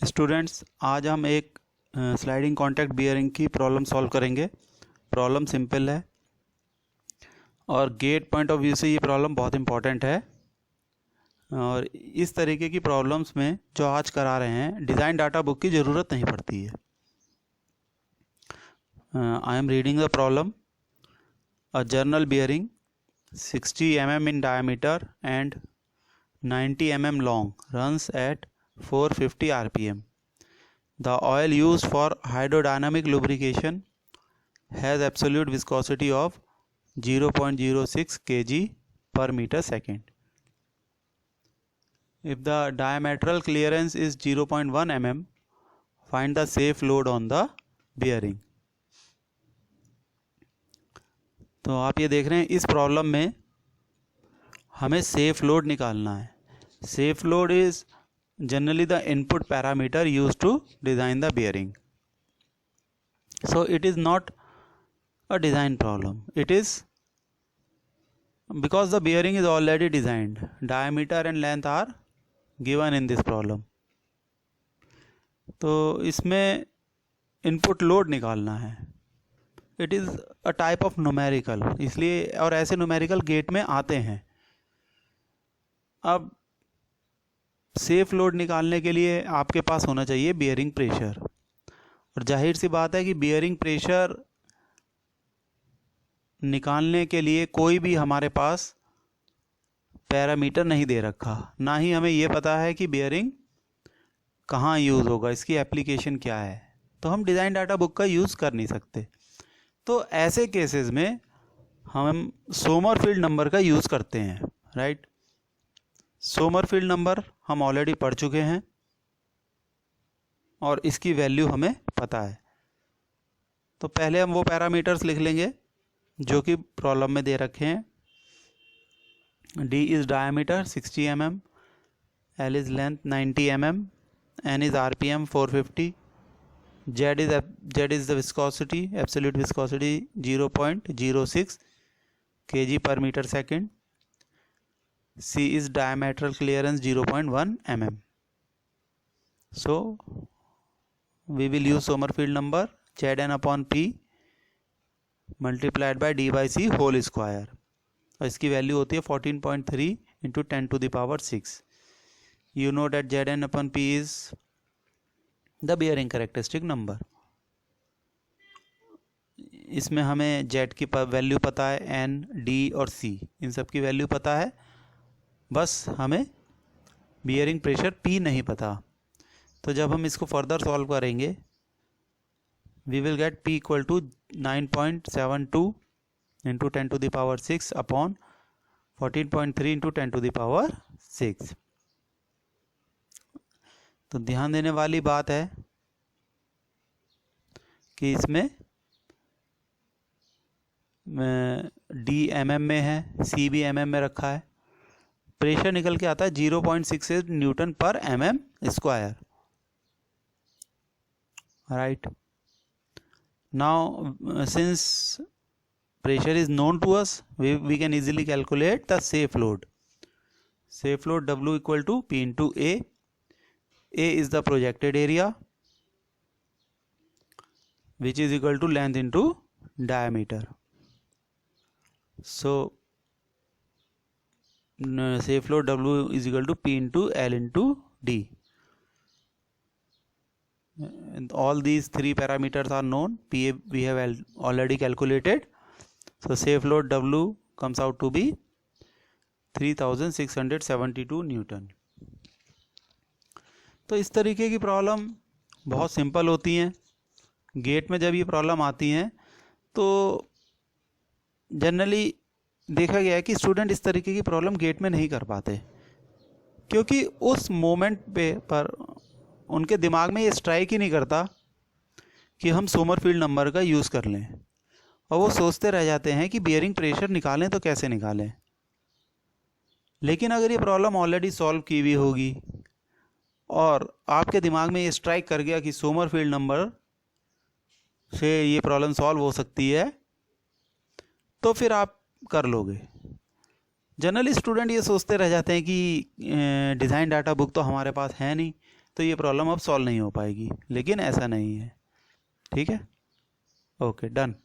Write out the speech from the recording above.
Students, आज हम एक स्लाइडिंग कॉन्टैक्ट बियरिंग की प्रॉब्लम सॉल्व करेंगे। प्रॉब्लम सिंपल है और गेट पॉइंट ऑफ व्यू से ये प्रॉब्लम बहुत इंपॉर्टेंट है। और इस तरीके की प्रॉब्लम्स में जो आज करा रहे हैं, डिज़ाइन डाटा बुक की ज़रूरत नहीं पड़ती है। I am reading the problem. A journal bearing 60 mm in diameter and 90 mm long runs at 450 rpm. The oil used for hydrodynamic lubrication has absolute viscosity of 0.06 kg per meter second. If the diametral clearance is 0.1 mm, find the safe load on the bearing. तो आप ये देख रहे हैं, इस problem में हमें safe load निकालना है। Safe load is generally the input parameter used to design the bearing. So it is not a design problem. It is because the bearing is already designed. Diameter and length are given in this problem. तो इसमें input load निकालना है। It is a type of numerical, इसलिए और ऐसे numerical gate में आते हैं। अब सेफ लोड निकालने के लिए आपके पास होना चाहिए बियरिंग प्रेशर, और जाहिर सी बात है कि बियरिंग प्रेशर निकालने के लिए कोई भी हमारे पास पैरामीटर नहीं दे रखा, ना ही हमें ये पता है कि बियरिंग कहाँ यूज़ होगा, इसकी एप्लीकेशन क्या है। तो हम डिज़ाइन डाटा बुक का यूज़ कर नहीं सकते। तो ऐसे केसेस में हम सोमरफील्ड नंबर का यूज़ करते हैं, राइट। सोमरफील्ड नंबर हम ऑलरेडी पढ़ चुके हैं और इसकी वैल्यू हमें पता है। तो पहले हम वो पैरामीटर्स लिख लेंगे जो कि प्रॉब्लम में दे रखे हैं। D is diameter 60 mm, L is length 90 mm, N is RPM 450, Z is the viscosity, absolute viscosity 0.06 kg per meter second, C is diametral clearance 0.1 mm. So we will use Sommerfeld number Zn upon P multiplied by D by C whole square, और इसकी value होती है 14.3 into 10 to the power 6. You know that Zn upon P is the bearing characteristic number. इसमें हमें Z की value पता है, N, D और C, इन सब की वैल्यू पता है, बस हमें बियरिंग प्रेशर P नहीं पता। तो जब हम इसको फर्दर सॉल्व करेंगे, we will get P equal to 9.72 into 10 to the power 6 upon 14.3 into 10 to the power 6। तो ध्यान देने वाली बात है कि इसमें D mm में है, C भी mm में रखा है। प्रेशर निकल के आता है 0.68 न्यूटन पर mm square, right. Now since pressure is known to us, we can easily calculate the safe load. Safe load W equal to P into A. A is the projected area, which is equal to length into diameter. So safe load W is equal to P into L into D. And all these three parameters are known. P we have already calculated. So safe load W comes out to be 3672 Newton. तो इस तरीके की problem बहुत simple होती हैं। Gate में जब ये प्रॉब्लम आती हैं तो जनरली देखा गया है कि स्टूडेंट इस तरीके की प्रॉब्लम गेट में नहीं कर पाते, क्योंकि उस मोमेंट पर उनके दिमाग में ये स्ट्राइक ही नहीं करता कि हम सोमरफील्ड नंबर का यूज़ कर लें, और वो सोचते रह जाते हैं कि बियरिंग प्रेशर निकालें तो कैसे निकालें। लेकिन अगर ये प्रॉब्लम ऑलरेडी सॉल्व की हुई होगी और आपके दिमाग में ये स्ट्राइक कर गया कि सोमरफील्ड नंबर से ये प्रॉब्लम सॉल्व हो सकती है, तो फिर आप कर लोगे। जनरली स्टूडेंट ये सोचते रह जाते हैं कि डिज़ाइन डाटा बुक तो हमारे पास है नहीं, तो ये प्रॉब्लम अब सॉल्व नहीं हो पाएगी, लेकिन ऐसा नहीं है। ठीक है, ओके डन।